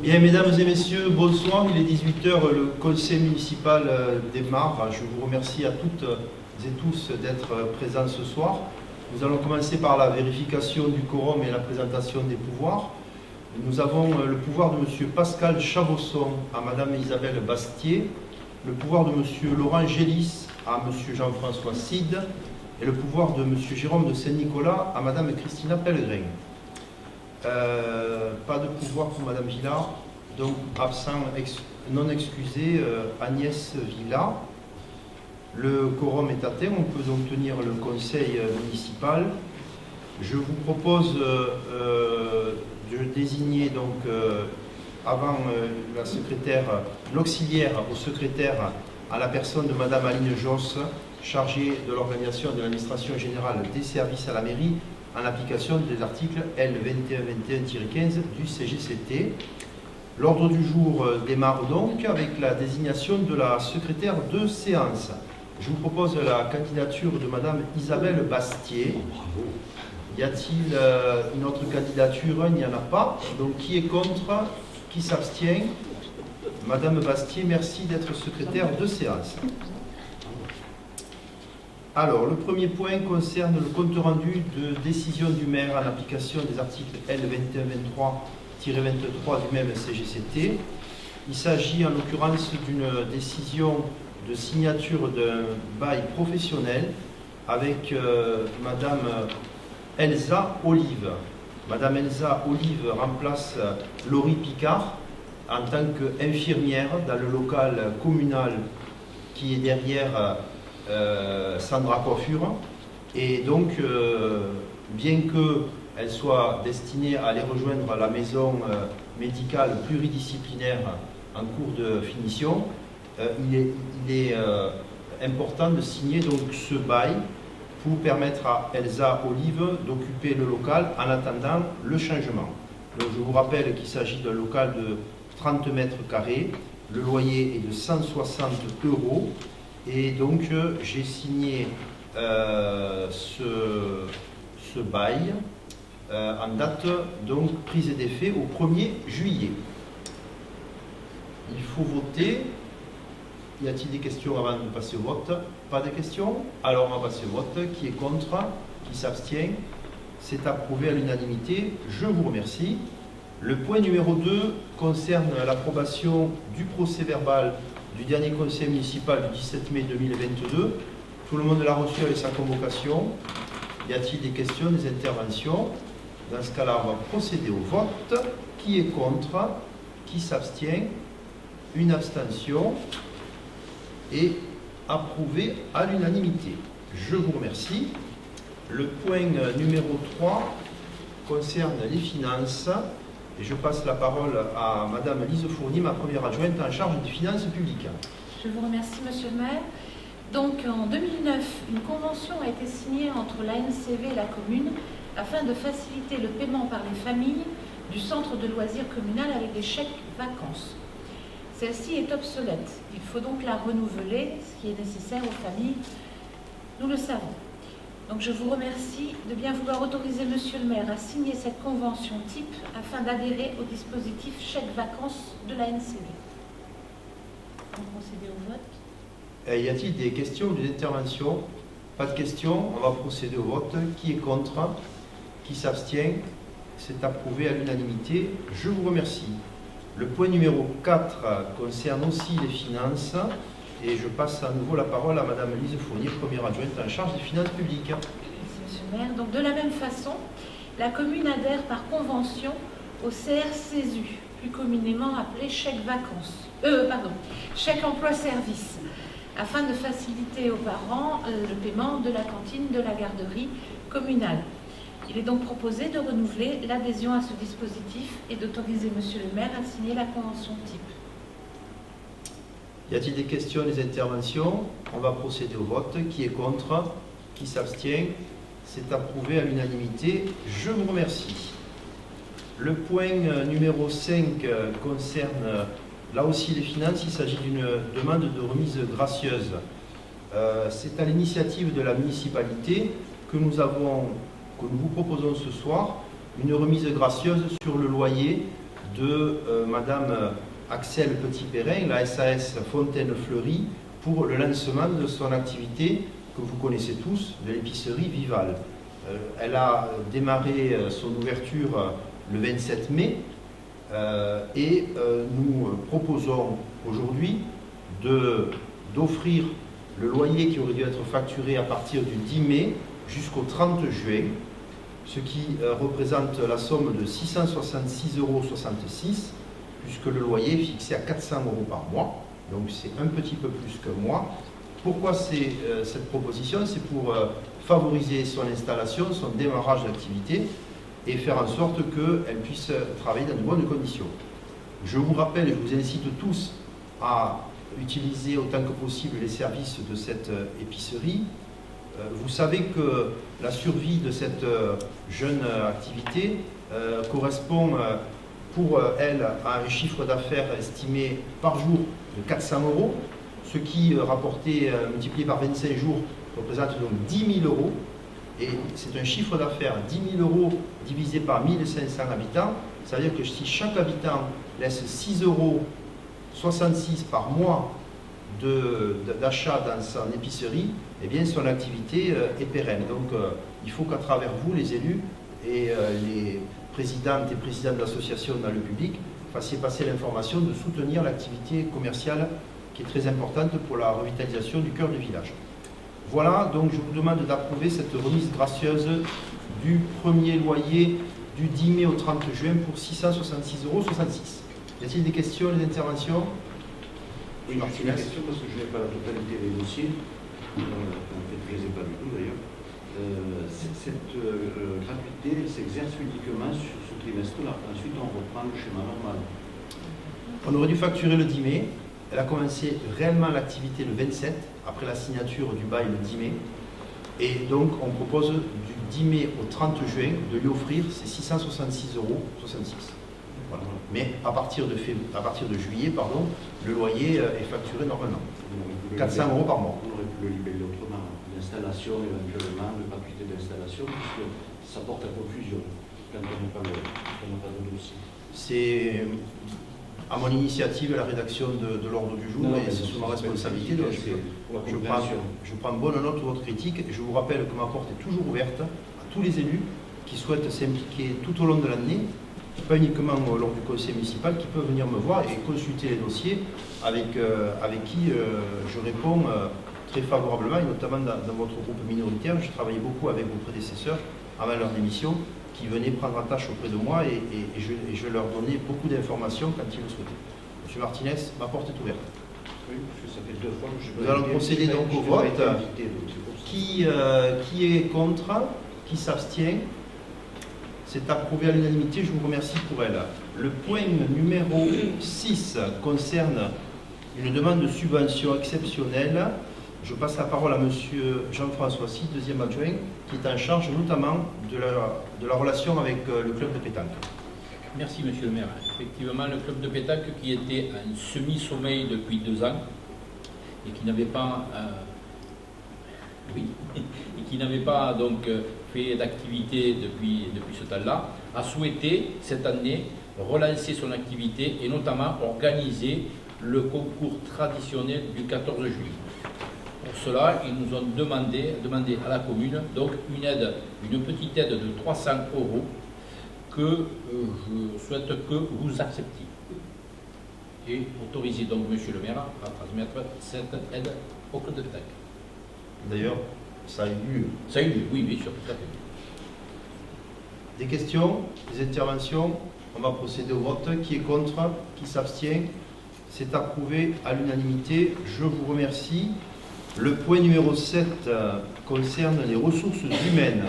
Bien, mesdames et messieurs, bonsoir. Il est 18 h, le conseil municipal démarre. Je vous remercie à toutes et tous d'être présents ce soir. Nous allons commencer par la vérification du quorum et la présentation des pouvoirs. Nous avons le pouvoir de M. Pascal Chavosson à Mme Isabelle Bastier, le pouvoir de M. Laurent Gélis à M. Jean-François Cid et le pouvoir de M. Jérôme de Saint-Nicolas à Mme Christina Pellegrin. Pas de pouvoir pour Mme Villard, donc absent non excusé Agnès Villa. Le quorum est atteint, on peut donc tenir le conseil municipal. Je vous propose de désigner donc avant la secrétaire, l'auxiliaire au secrétaire à la personne de Mme Aline Josse, chargée de l'organisation de l'administration générale des services à la mairie, en application des articles L2121-15 du CGCT. L'ordre du jour démarre donc avec la désignation de la secrétaire de séance. Je vous propose la candidature de Mme Isabelle Bastier. Y a-t-il une autre candidature? Il n'y en a pas. Donc qui est contre? Qui s'abstient? Madame Bastier, merci d'être secrétaire de séance. Alors, le premier point concerne le compte rendu de décision du maire en application des articles L2123-23 du même CGCT. Il s'agit en l'occurrence d'une décision de signature d'un bail professionnel avec Madame Elsa Olive. Madame Elsa Olive remplace Laurie Picard en tant qu'infirmière dans le local communal qui est derrière Sandra Coiffure, et donc bien qu'elle soit destinée à aller rejoindre la maison médicale pluridisciplinaire en cours de finition, il est important de signer donc ce bail pour permettre à Elsa Olive d'occuper le local en attendant le changement. Donc, je vous rappelle qu'il s'agit d'un local de 30 mètres carrés, le loyer est de 160 €. Et donc j'ai signé ce bail en date donc prise d'effet au 1er juillet. Il faut voter. Y a-t-il des questions avant de passer au vote? Pas de questions? Alors on va passer au vote. Qui est contre? Qui s'abstient? C'est approuvé à l'unanimité. Je vous remercie. Le point numéro 2 concerne l'approbation du procès-verbal du dernier conseil municipal du 17 mai 2022. Tout le monde l'a reçu avec sa convocation. Y a-t-il des questions, des interventions? Dans ce cas-là, on va procéder au vote. Qui est contre? Qui s'abstient? Une abstention. Et approuvé à l'unanimité. Je vous remercie. Le point numéro 3 concerne les finances. Et je passe la parole à Madame Lise Fournier, ma première adjointe en charge des finances publiques. Je vous remercie, Monsieur le maire. Donc, en 2009, une convention a été signée entre l'ANCV et la commune afin de faciliter le paiement par les familles du centre de loisirs communal avec des chèques vacances. Celle-ci est obsolète. Il faut donc la renouveler, ce qui est nécessaire aux familles. Nous le savons. Donc je vous remercie de bien vouloir autoriser Monsieur le maire à signer cette convention type afin d'adhérer au dispositif chèque vacances de la NCV. On va procéder au vote. Y a-t-il des questions ou des interventions? Pas de questions, on va procéder au vote. Qui est contre? Qui s'abstient? C'est approuvé à l'unanimité. Je vous remercie. Le point numéro 4 concerne aussi les finances. Et je passe à nouveau la parole à Madame Lise Fournier, première adjointe en charge des finances publiques. Merci, Monsieur le maire. Donc, de la même façon, la commune adhère par convention au CRCSU, plus communément appelé chèque vacances. Chèque emploi-service, afin de faciliter aux parents le paiement de la cantine de la garderie communale. Il est donc proposé de renouveler l'adhésion à ce dispositif et d'autoriser Monsieur le maire à signer la convention type. Y a-t-il des questions, des interventions? On va procéder au vote. Qui est contre? Qui s'abstient? C'est approuvé à l'unanimité. Je vous remercie. Le point numéro 5 concerne là aussi les finances. Il s'agit d'une demande de remise gracieuse. C'est à l'initiative de la municipalité que nous vous proposons ce soir une remise gracieuse sur le loyer de Madame Axel Petit-Perrin, la SAS Fontaine-Fleury, pour le lancement de son activité que vous connaissez tous, de l'épicerie Vival. Elle a démarré son ouverture le 27 mai et nous proposons aujourd'hui d'offrir le loyer qui aurait dû être facturé à partir du 10 mai jusqu'au 30 juin, ce qui représente la somme de 666,66 €, puisque le loyer est fixé à 400 € par mois, donc c'est un petit peu plus qu'un mois. Pourquoi cette proposition? C'est pour favoriser son installation, son démarrage d'activité et faire en sorte qu'elle puisse travailler dans de bonnes conditions. Je vous rappelle et je vous incite tous à utiliser autant que possible les services de cette épicerie. Vous savez que la survie de cette jeune activité correspond pour elle à un chiffre d'affaires estimé par jour de 400 €, ce qui, rapporté, multiplié par 25 jours, représente donc 10 000 €. Et c'est un chiffre d'affaires, 10 000 € divisé par 1500 habitants. Ça veut dire que si chaque habitant laisse 6,66 € par mois d'achat dans son épicerie, eh bien son activité est pérenne. Donc il faut qu'à travers vous, les élus et les présidentes et présidents de l'association dans le public, fassiez passer l'information de soutenir l'activité commerciale qui est très importante pour la revitalisation du cœur du village. Voilà, donc je vous demande d'approuver cette remise gracieuse du premier loyer du 10 mai au 30 juin pour 666,66 €. Y a-t-il des questions, des interventions? Oui, j'ai une question parce que je n'ai pas la totalité des dossiers. En fait, je ne les ai pas du tout d'ailleurs. Cette gratuité s'exerce uniquement sur ce trimestre-là. Ensuite, on reprend le schéma normal. On aurait dû facturer le 10 mai. Elle a commencé réellement l'activité le 27, après la signature du bail le 10 mai. Et donc, on propose du 10 mai au 30 juin de lui offrir ces 666,66 €. Voilà. Mais à partir de juillet, le loyer est facturé normalement. 400 € par mois. On aurait pu le libérer autrement. L'installation, éventuellement, de gratuité d'installation, puisque ça porte à confusion quand on n'a pas de dossier. C'est à mon initiative la rédaction de l'ordre du jour et c'est sous ma responsabilité. Donc je prends bonne note de votre critique et je vous rappelle que ma porte est toujours ouverte à tous les élus qui souhaitent s'impliquer tout au long de l'année, pas uniquement lors du conseil municipal, qui peuvent venir me voir et consulter les dossiers avec qui je réponds très favorablement, et notamment dans votre groupe minoritaire. Je travaillais beaucoup avec vos prédécesseurs avant leur démission, qui venaient prendre attache auprès de moi et je leur donnais beaucoup d'informations quand ils le souhaitaient. Monsieur Martinez, ma porte est ouverte. Oui, parce que ça fait 2 fois que je... Nous allons procéder donc au vote. Qui est contre? Qui s'abstient? C'est approuvé à l'unanimité, je vous remercie pour elle. Le point numéro 6 concerne une demande de subvention exceptionnelle. Je passe la parole à monsieur Jean-François Sy, deuxième adjoint, qui est en charge notamment de la relation avec le club de pétanque. Merci monsieur le maire. Effectivement, le club de pétanque qui était en semi-sommeil depuis 2 ans et qui n'avait pas donc fait d'activité depuis ce temps-là, a souhaité cette année relancer son activité et notamment organiser le concours traditionnel du 14 juillet. Pour cela, ils nous ont demandé à la commune donc une petite aide de 300 € que je souhaite que vous acceptiez. Et autorisez donc monsieur le maire à transmettre cette aide au club de pétanque. D'ailleurs, ça a eu lieu. Ça a eu lieu, oui, bien sûr, tout à fait. Des questions, des interventions? On va procéder au vote. Qui est contre? Qui s'abstient? C'est approuvé à l'unanimité. Je vous remercie. Le point numéro 7 concerne les ressources humaines.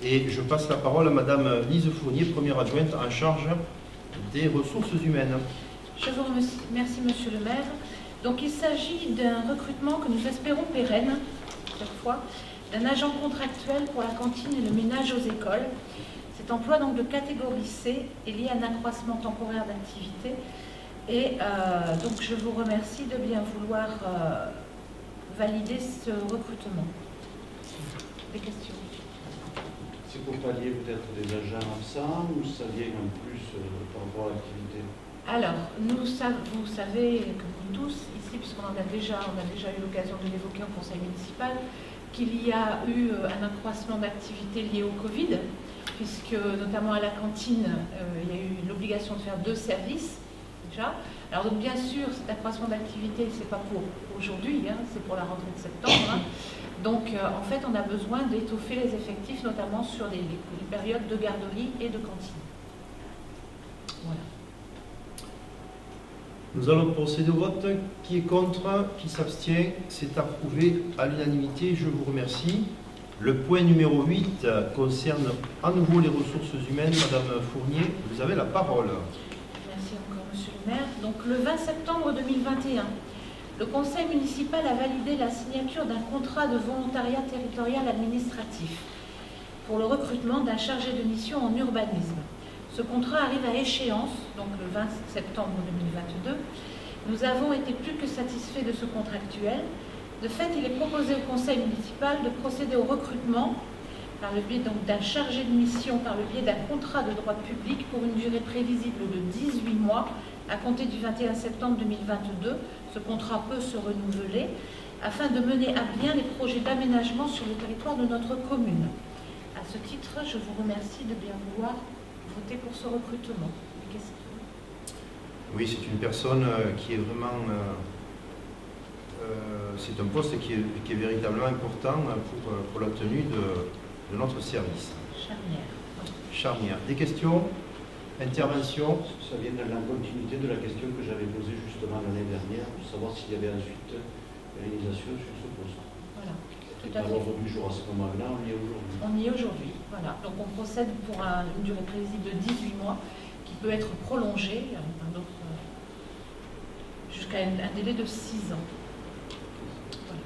Et je passe la parole à madame Lise Fournier, première adjointe en charge des ressources humaines. Je vous remercie, monsieur le maire. Donc il s'agit d'un recrutement que nous espérons pérenne, cette fois, d'un agent contractuel pour la cantine et le ménage aux écoles. Cet emploi donc de catégorie C est lié à un accroissement temporaire d'activité. Et donc je vous remercie de bien vouloir valider ce recrutement. Des questions? C'est pour pallier peut-être des agents absents ou ça vient en plus par rapport à l'activité? Alors, vous savez, comme nous tous, ici, puisqu'on a déjà eu l'occasion de l'évoquer au conseil municipal, qu'il y a eu un accroissement d'activité lié au Covid, puisque notamment à la cantine, il y a eu l'obligation de faire 2 services déjà. Alors donc bien sûr, cet accroissement d'activité, c'est pas pour aujourd'hui, hein, c'est pour la rentrée de septembre. Hein. Donc en fait, on a besoin d'étoffer les effectifs, notamment sur les périodes de garderie et de cantine. Voilà. Nous allons procéder au vote. Qui est contre? Qui s'abstient? C'est approuvé à l'unanimité. Je vous remercie. Le point numéro 8 concerne à nouveau les ressources humaines. Madame Fournier, vous avez la parole. Merci encore, Monsieur le maire. Donc, le 20 septembre 2021, le conseil municipal a validé la signature d'un contrat de volontariat territorial administratif pour le recrutement d'un chargé de mission en urbanisme. Ce contrat arrive à échéance, donc le 20 septembre 2022. Nous avons été plus que satisfaits de ce contractuel. De fait, il est proposé au conseil municipal de procéder au recrutement par le biais d'un chargé de mission par le biais d'un contrat de droit public pour une durée prévisible de 18 mois à compter du 21 septembre 2022. Ce contrat peut se renouveler afin de mener à bien les projets d'aménagement sur le territoire de notre commune. À ce titre, je vous remercie de bien vouloir voter pour ce recrutement. Des questions? Oui, c'est une personne qui est vraiment... c'est un poste qui est véritablement important pour la tenue de notre service. Charnière. Charnière. Des questions? Interventions? Ça vient dans la continuité de la question que j'avais posée justement l'année dernière, pour savoir s'il y avait ensuite réalisation sur ce poste. Voilà. Tout À à fait. l'ordre du jour à ce moment-là, on y est aujourd'hui. On y est aujourd'hui. Voilà. Donc on procède pour une durée prévisible de 18 mois qui peut être prolongée jusqu'à un délai de 6 ans. Voilà.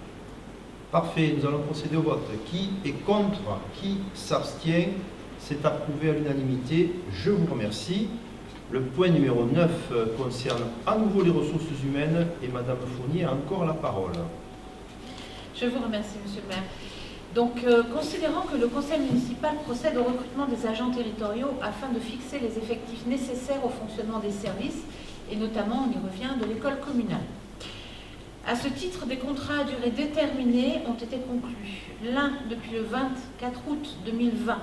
Parfait, nous allons procéder au vote. Qui est contre? Qui s'abstient? C'est approuvé à l'unanimité. Je vous remercie. Le point numéro 9 concerne à nouveau les ressources humaines et Madame Fournier a encore la parole. Je vous remercie, Monsieur le maire. Donc, considérant que le conseil municipal procède au recrutement des agents territoriaux afin de fixer les effectifs nécessaires au fonctionnement des services, et notamment, on y revient, de l'école communale. À ce titre, des contrats à durée déterminée ont été conclus. L'un depuis le 24 août 2020,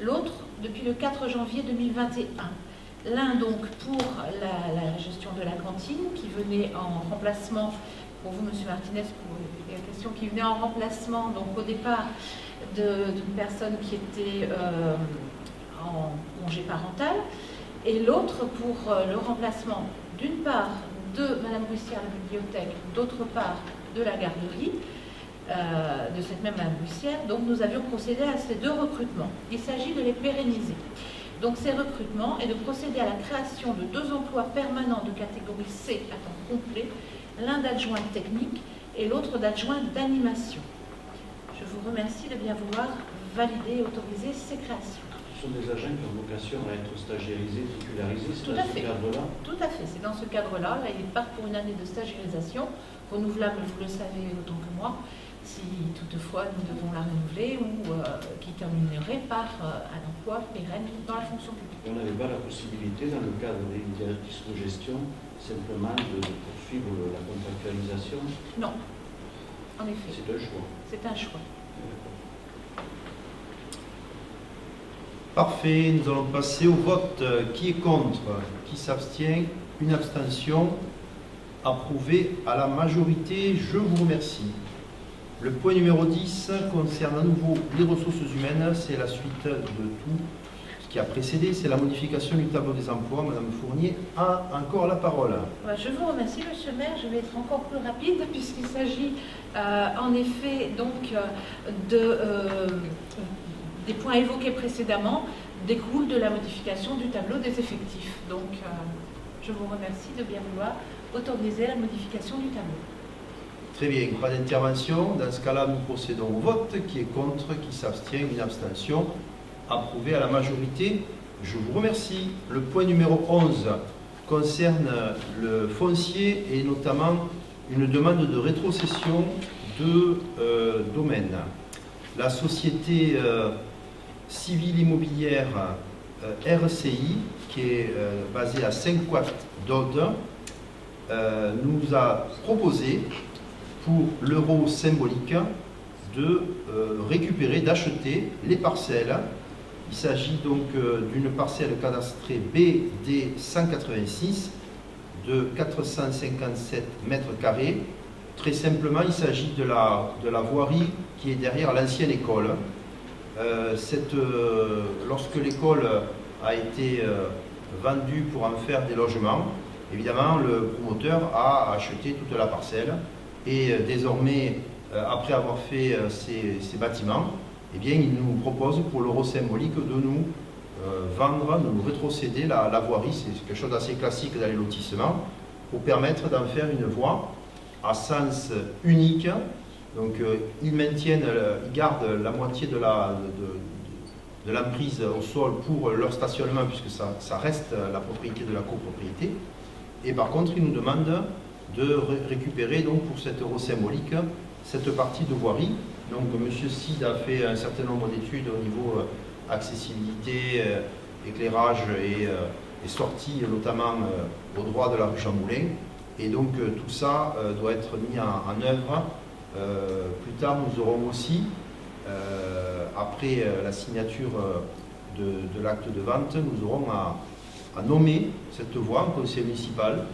l'autre depuis le 4 janvier 2021. L'un donc pour la gestion de la cantine qui venait en remplacement, pour vous Monsieur Martinez, pour la question qui venait en remplacement donc au départ d'une personne qui était en congé parental, et l'autre pour le remplacement d'une part de Madame Bussière, la bibliothèque, d'autre part de la garderie, de cette même Madame Bussière. Donc nous avions procédé à ces 2 recrutements. Il s'agit de les pérenniser. Donc ces recrutements et de procéder à la création de 2 emplois permanents de catégorie C à temps complet, l'un d'adjoint technique et l'autre d'adjoint d'animation. Je vous remercie de bien vouloir valider et autoriser ces créations. Ce sont des agents qui ont vocation à être stagiairisés, titularisés, c'est Tout dans à ce fait. cadre-là. Tout à fait, c'est dans ce cadre-là. Là, ils partent pour une année de stagiairisation, renouvelable, vous le savez autant que moi, si toutefois nous devons la renouveler ou qui terminerait par un emploi pérenne dans la fonction publique. On n'avait pas la possibilité, dans le cadre des directrices de gestion, simplement de poursuivre la contractualisation. Non, en effet, C'est un choix. c'est un choix. Parfait, nous allons passer au vote. Qui est contre? Qui s'abstient? Une abstention. Approuvé à la majorité. Je vous remercie. Le point numéro 10 concerne à nouveau les ressources humaines. C'est la suite de tout ce qui a précédé. C'est la modification du tableau des emplois. Madame Fournier a encore la parole. Je vous remercie, Monsieur le maire. Je vais être encore plus rapide puisqu'il s'agit en effet donc des points évoqués précédemment découlent de la modification du tableau des effectifs. Donc, je vous remercie de bien vouloir autoriser la modification du tableau. Très bien, pas d'intervention. Dans ce cas-là, nous procédons au vote. Qui est contre? Qui s'abstient? Une abstention. Approuvé à la majorité. Je vous remercie. Le point numéro 11 concerne le foncier et notamment une demande de rétrocession de domaines. La société civile immobilière RCI, qui est basé à 5 watts d'Aude, nous a proposé, pour l'euro symbolique, de récupérer, d'acheter les parcelles. Il s'agit donc d'une parcelle cadastrée BD 186 de 457 mètres carrés. Très simplement, il s'agit de la voirie qui est derrière l'ancienne école. Lorsque l'école a été vendue pour en faire des logements, évidemment, le promoteur a acheté toute la parcelle et désormais, après avoir fait ces bâtiments, eh bien, il nous propose pour l'euro symbolique de nous vendre, de nous rétrocéder la voirie. C'est quelque chose d'assez classique dans les lotissements, pour permettre d'en faire une voie à sens unique. Donc ils gardent la moitié de l'emprise au sol pour leur stationnement, puisque ça reste la propriété de la copropriété. Et par contre, ils nous demandent de récupérer donc pour cet euro symbolique cette partie de voirie. Donc M. Cid a fait un certain nombre d'études au niveau accessibilité, éclairage et sortie, notamment au droit de la rue Chamboulin. Et donc tout ça doit être mis en œuvre. Plus tard, nous aurons aussi, après la signature de l'acte de vente, nous aurons à nommer cette voie en conseil municipal.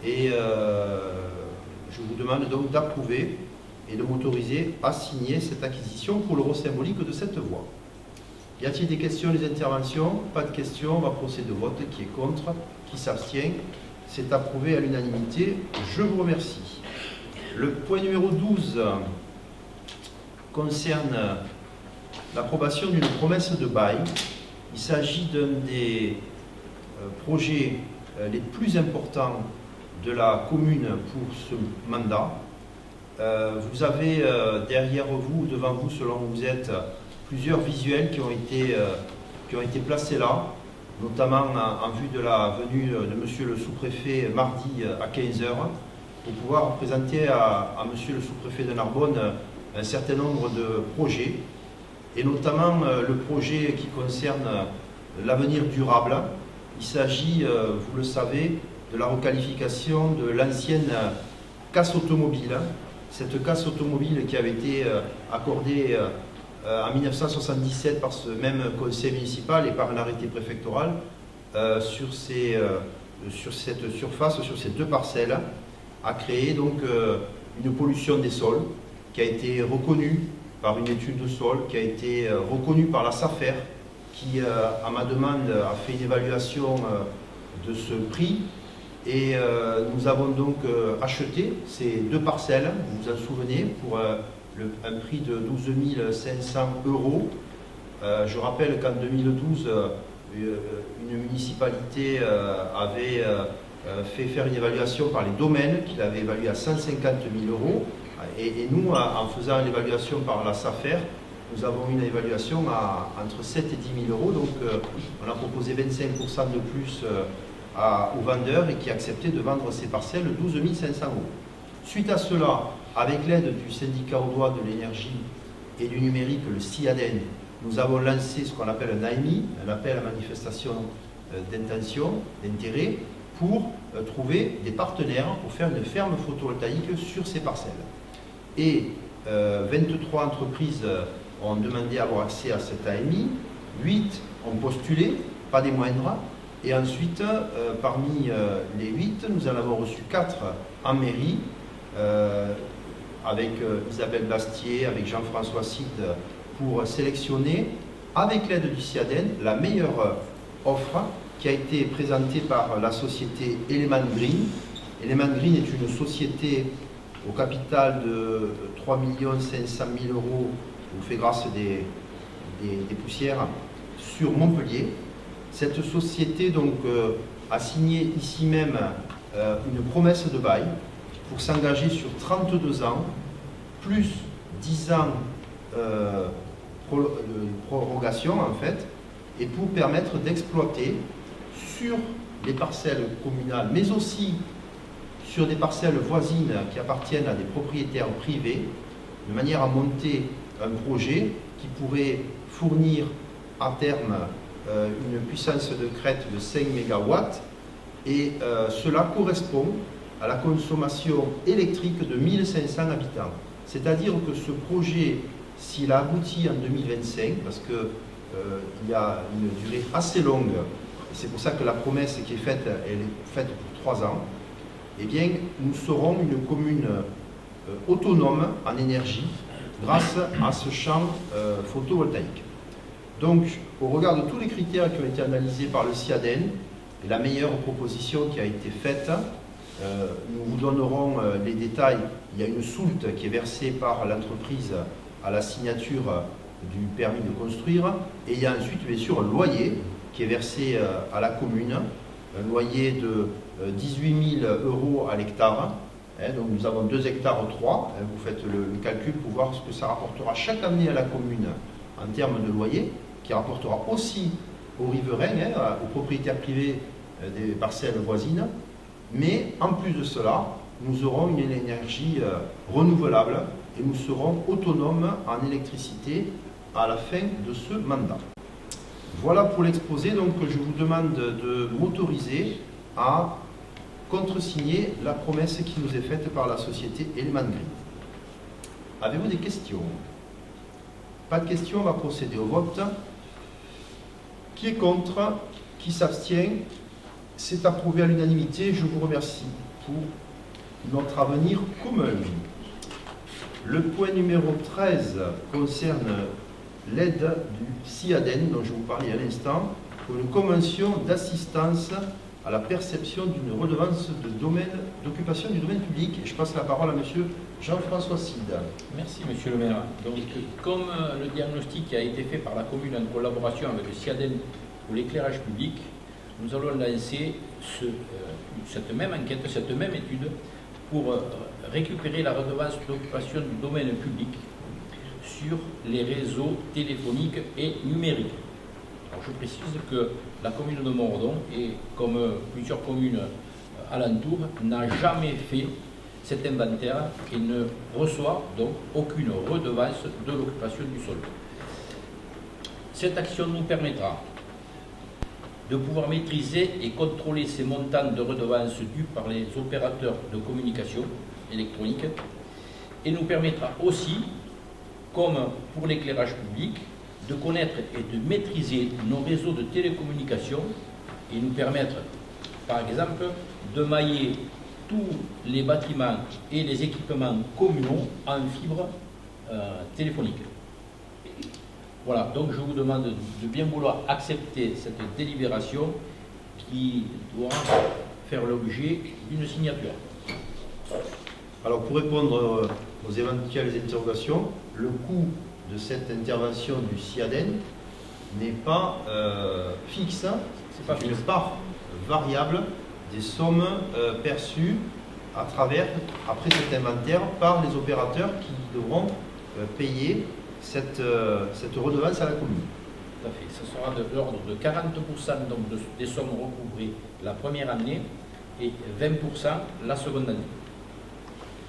Et je vous demande donc d'approuver et de m'autoriser à signer cette acquisition pour l'euro symbolique de cette voie. Y a-t-il des questions, des interventions? Pas de questions, on va procéder au vote. Qui est contre? Qui s'abstient? C'est approuvé à l'unanimité. Je vous remercie. Le point numéro 12 concerne l'approbation d'une promesse de bail. Il s'agit d'un des projets les plus importants de la commune pour ce mandat. Vous avez derrière vous, devant vous, selon où vous êtes, plusieurs visuels qui ont été placés là, notamment en vue de la venue de Monsieur le sous-préfet mardi à 15h, pour pouvoir présenter à Monsieur le sous-préfet de Narbonne un certain nombre de projets, et notamment le projet qui concerne l'avenir durable. Il s'agit, vous le savez, de la requalification de l'ancienne casse automobile. Cette casse automobile qui avait été accordée en 1977 par ce même conseil municipal et par un arrêté préfectoral sur cette surface, sur ces deux parcelles, a créé donc une pollution des sols qui a été reconnue par une étude de sol, qui a été reconnue par la SAFER, qui, à ma demande, a fait une évaluation de ce prix. Et nous avons donc acheté ces deux parcelles, vous vous en souvenez, pour un prix de 12 500 €. Je rappelle qu'en 2012, une municipalité avait fait faire une évaluation par les domaines, qu'il avait évalué à 150 000 €. Et nous, en faisant l'évaluation par la SAFER, nous avons une évaluation entre 7 et 10 000 €. Donc on a proposé 25% de plus aux vendeurs, et qui acceptaient de vendre ces parcelles 12 500 €. Suite à cela, avec l'aide du syndicat audois de l'énergie et du numérique, le CIADEN, nous avons lancé ce qu'on appelle un AMI, un appel à manifestation d'intention, d'intérêt, pour trouver des partenaires pour faire une ferme photovoltaïque sur ces parcelles. Et 23 entreprises ont demandé à avoir accès à cet AMI, 8 ont postulé, pas des moindres. Et ensuite, parmi les 8, nous en avons reçu 4 en mairie, avec Isabelle Bastier, avec Jean-François Cid, pour sélectionner, avec l'aide du CIADEN, la meilleure offre qui a été présentée par la société Element Green. Element Green est une société au capital de 3 500 000 €, vous fait grâce des poussières, sur Montpellier. Cette société donc a signé ici même une promesse de bail pour s'engager sur 32 ans, plus 10 ans de prorogation en fait, et pour permettre d'exploiter sur les parcelles communales, mais aussi sur des parcelles voisines qui appartiennent à des propriétaires privés, de manière à monter un projet qui pourrait fournir à terme une puissance de crête de 5 MW et cela correspond à la consommation électrique de 1500 habitants. C'est-à-dire que ce projet, s'il aboutit en 2025, parce qu'il y a une durée assez longue, et c'est pour ça que la promesse qui est faite, elle est faite pour 3 ans, eh bien, nous serons une commune autonome en énergie grâce à ce champ photovoltaïque. Donc, au regard de tous les critères qui ont été analysés par le CIADEN, la meilleure proposition qui a été faite, nous vous donnerons les détails. Il y a une soulte qui est versée par l'entreprise à la signature du permis de construire, et il y a ensuite bien sûr un loyer qui est versé à la commune, un loyer de 18 000 € à l'hectare. Donc nous avons 2 hectares 3, vous faites le calcul pour voir ce que ça rapportera chaque année à la commune en termes de loyer, qui rapportera aussi aux riverains, aux propriétaires privés des parcelles voisines. Mais en plus de cela, nous aurons une énergie renouvelable et nous serons autonomes en électricité à la fin de ce mandat. Voilà pour l'exposé. Donc je vous demande de m'autoriser à contresigner la promesse qui nous est faite par la société Element Green. Avez-vous des questions? Pas de questions, on va procéder au vote. Qui est contre? Qui s'abstient? C'est approuvé à l'unanimité. Je vous remercie pour notre avenir commun. Le point numéro 13 concerne l'aide du CIADEN, dont je vous parlais à l'instant, pour une convention d'assistance à la perception d'une redevance d'occupation du domaine public. Et je passe la parole à M. Jean-François Side. Merci, Monsieur le maire. Donc, comme le diagnostic a été fait par la commune en collaboration avec le CIADEN pour l'éclairage public, nous allons lancer cette même enquête, cette même étude pour récupérer la redevance d'occupation du domaine public sur les réseaux téléphoniques et numériques. Alors, je précise que la commune de Montredon, et comme plusieurs communes alentours, n'a jamais fait cet inventaire et ne reçoit donc aucune redevance de l'occupation du sol. Cette action nous permettra de pouvoir maîtriser et contrôler ces montants de redevances dus par les opérateurs de communication électronique et nous permettra aussi, comme pour l'éclairage public, de connaître et de maîtriser nos réseaux de télécommunications et nous permettre, par exemple, de mailler tous les bâtiments et les équipements communaux en fibre téléphonique. Voilà, donc je vous demande de bien vouloir accepter cette délibération qui doit faire l'objet d'une signature. Alors pour répondre aux éventuelles interrogations, le coût de cette intervention du CIADEN n'est pas fixe, c'est une part variable des sommes perçues après cet inventaire par les opérateurs qui devront payer cette redevance à la commune. Tout à fait. Ce sera de l'ordre de 40% donc des sommes recouvrées la première année et 20% la seconde année.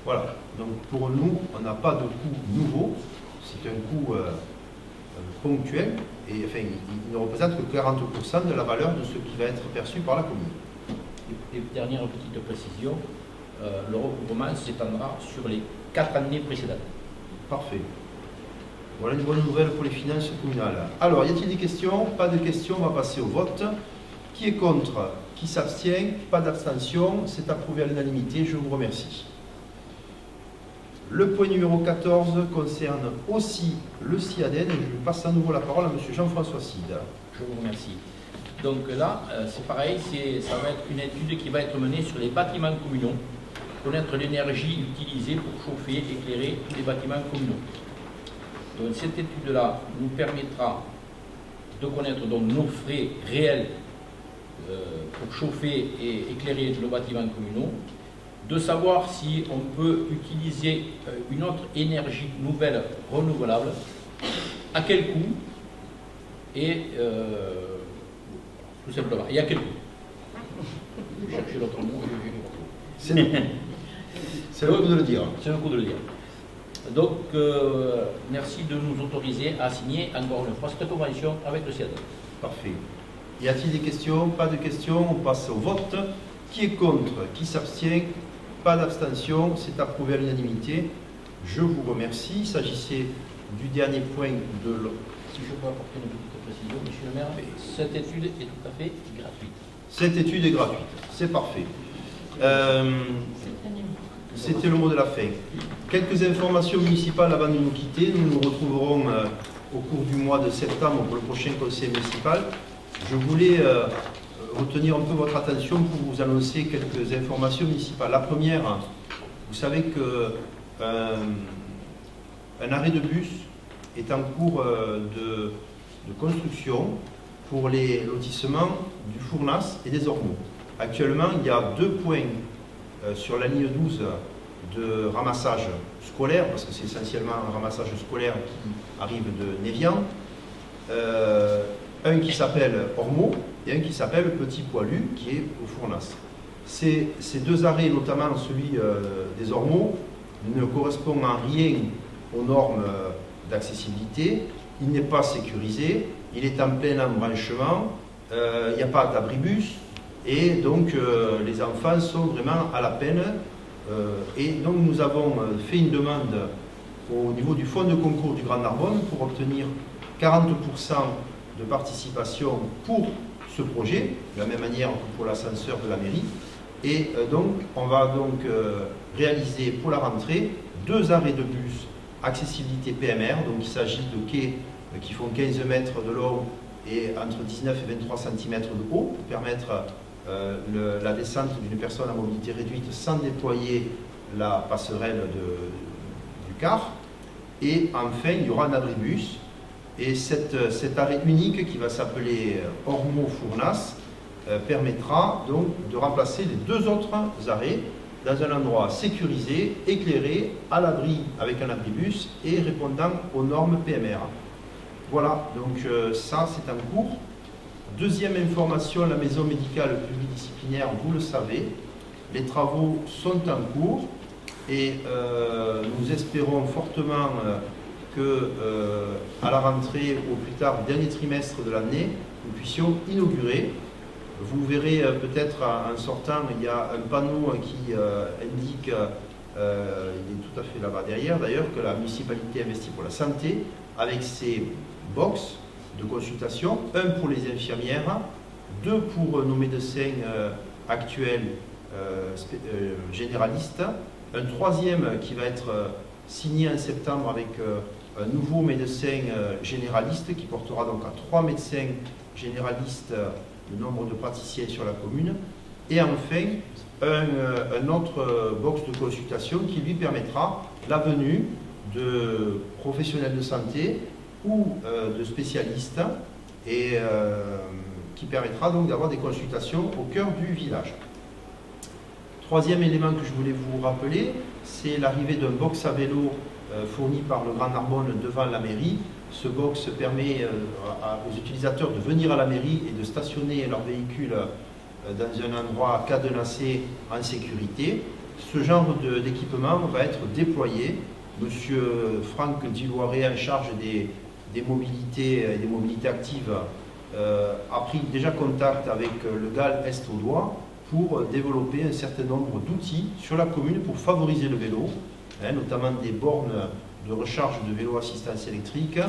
Voilà. Donc pour nous, on n'a pas de coût nouveau. C'est un coût ponctuel et enfin, il ne représente que 40% de la valeur de ce qui va être perçu par la commune. Et dernière petite précision, le recouvrement s'étendra sur les 4 années précédentes. Parfait. Voilà une bonne nouvelle pour les finances communales. Alors, y a-t-il des questions? Pas de questions, on va passer au vote. Qui est contre? Qui s'abstient? Pas d'abstention. C'est approuvé à l'unanimité. Je vous remercie. Le point numéro 14 concerne aussi le CIADEN et je passe à nouveau la parole à M. Jean-François Side. Je vous remercie. Donc là, c'est pareil, ça va être une étude qui va être menée sur les bâtiments communaux, connaître l'énergie utilisée pour chauffer, éclairer tous les bâtiments communaux. Donc cette étude-là nous permettra de connaître donc nos frais réels pour chauffer et éclairer nos bâtiments communaux, de savoir si on peut utiliser une autre énergie nouvelle renouvelable, à quel coût et tout simplement, et à quel coût. Je vais chercher l'autre mot. C'est le coup de le dire. C'est le coup de le dire. Donc, merci de nous autoriser à signer encore une fois cette convention avec le CIADEN. Parfait. Y a-t-il des questions? Pas de questions. On passe au vote. Qui est contre? Qui s'abstient? Pas d'abstention. C'est approuvé à l'unanimité. Je vous remercie. Il s'agissait du dernier point de l'ordre. Si je peux apporter une petite précision, Monsieur le maire, cette étude est tout à fait gratuite. Cette étude est gratuite. C'est parfait. C'était le mot de la fin. Quelques informations municipales avant de nous quitter. Nous nous retrouverons au cours du mois de septembre pour le prochain conseil municipal. Je voulais retenir un peu votre attention pour vous annoncer quelques informations municipales. La première, vous savez que un arrêt de bus est en cours de construction pour les lotissements du Fournas et des Ormeaux. Actuellement, il y a 2 points sur la ligne 12 de ramassage scolaire, parce que c'est essentiellement un ramassage scolaire qui arrive de Névian. Un qui s'appelle Ormeaux et un qui s'appelle Petit Poilu, qui est au Fournas. Ces 2 arrêts, notamment celui des Ormeaux, ne correspondent en rien aux normes d'accessibilité. Il n'est pas sécurisé, il est en plein embranchement, il n'y a pas d'abribus, et donc les enfants sont vraiment à la peine. Et donc nous avons fait une demande au niveau du fonds de concours du Grand Narbonne pour obtenir 40% de participation pour ce projet, de la même manière que pour l'ascenseur de la mairie. Et donc on va donc réaliser pour la rentrée 2 arrêts de bus accessibilité PMR. Donc il s'agit de quais qui font 15 mètres de long et entre 19 et 23 cm de haut pour permettre la descente d'une personne à mobilité réduite sans déployer la passerelle du car. Et enfin, il y aura un abribus. Et cet arrêt unique qui va s'appeler Ormeaux-Fournas permettra donc de remplacer les 2 autres arrêts dans un endroit sécurisé, éclairé, à l'abri avec un abribus et répondant aux normes PMR. Voilà, donc ça c'est en cours. Deuxième information, la maison médicale pluridisciplinaire, vous le savez, les travaux sont en cours et nous espérons fortement que à la rentrée, au plus tard, dernier trimestre de l'année, nous puissions inaugurer. Vous verrez peut-être en sortant, il y a un panneau qui indique, il est tout à fait là-bas derrière d'ailleurs, que la municipalité investit pour la santé avec ses box de consultation, 1 pour les infirmières, 2 pour nos médecins actuels généralistes, un 3e qui va être signé en septembre avec un nouveau médecin généraliste qui portera donc à 3 médecins généralistes le nombre de praticiens sur la commune, et enfin un autre box de consultation qui lui permettra la venue de professionnels de santé ou de spécialistes et qui permettra donc d'avoir des consultations au cœur du village. 3e élément que je voulais vous rappeler, c'est l'arrivée d'un box à vélo fourni par le Grand Narbonne devant la mairie. Ce box permet aux utilisateurs de venir à la mairie et de stationner leur véhicule dans un endroit cadenassé en sécurité. Ce genre d'équipement va être déployé. Monsieur Franck Dilloiré, en charge des mobilités actives, a pris déjà contact avec le GAL Est-Audois pour développer un certain nombre d'outils sur la commune pour favoriser le vélo, notamment des bornes de recharge de vélo assistance électrique,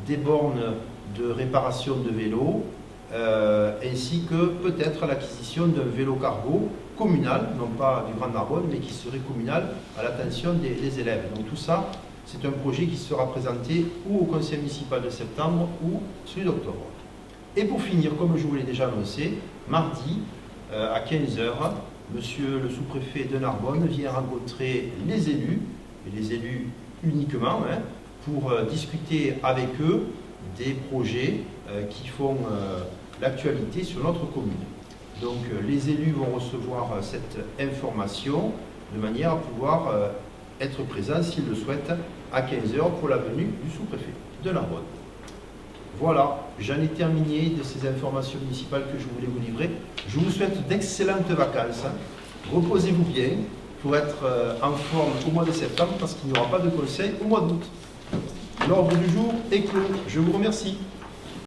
des bornes de réparation de vélo, ainsi que peut-être l'acquisition d'un vélo cargo communal, non pas du Grand Narbonne, mais qui serait communal à l'attention des élèves. Donc tout ça, c'est un projet qui sera présenté ou au conseil municipal de septembre ou celui d'octobre. Et pour finir, comme je vous l'ai déjà annoncé, mardi à 15h, monsieur le sous-préfet de Narbonne vient rencontrer les élus, et les élus uniquement, pour discuter avec eux des projets qui font l'actualité sur notre commune. Donc les élus vont recevoir cette information de manière à pouvoir être présents, s'ils le souhaitent, à 15h pour la venue du sous-préfet de Narbonne. Voilà, j'en ai terminé de ces informations municipales que je voulais vous livrer. Je vous souhaite d'excellentes vacances. Reposez-vous bien pour être en forme au mois de septembre parce qu'il n'y aura pas de conseil au mois d'août. L'ordre du jour est clos. Je vous remercie.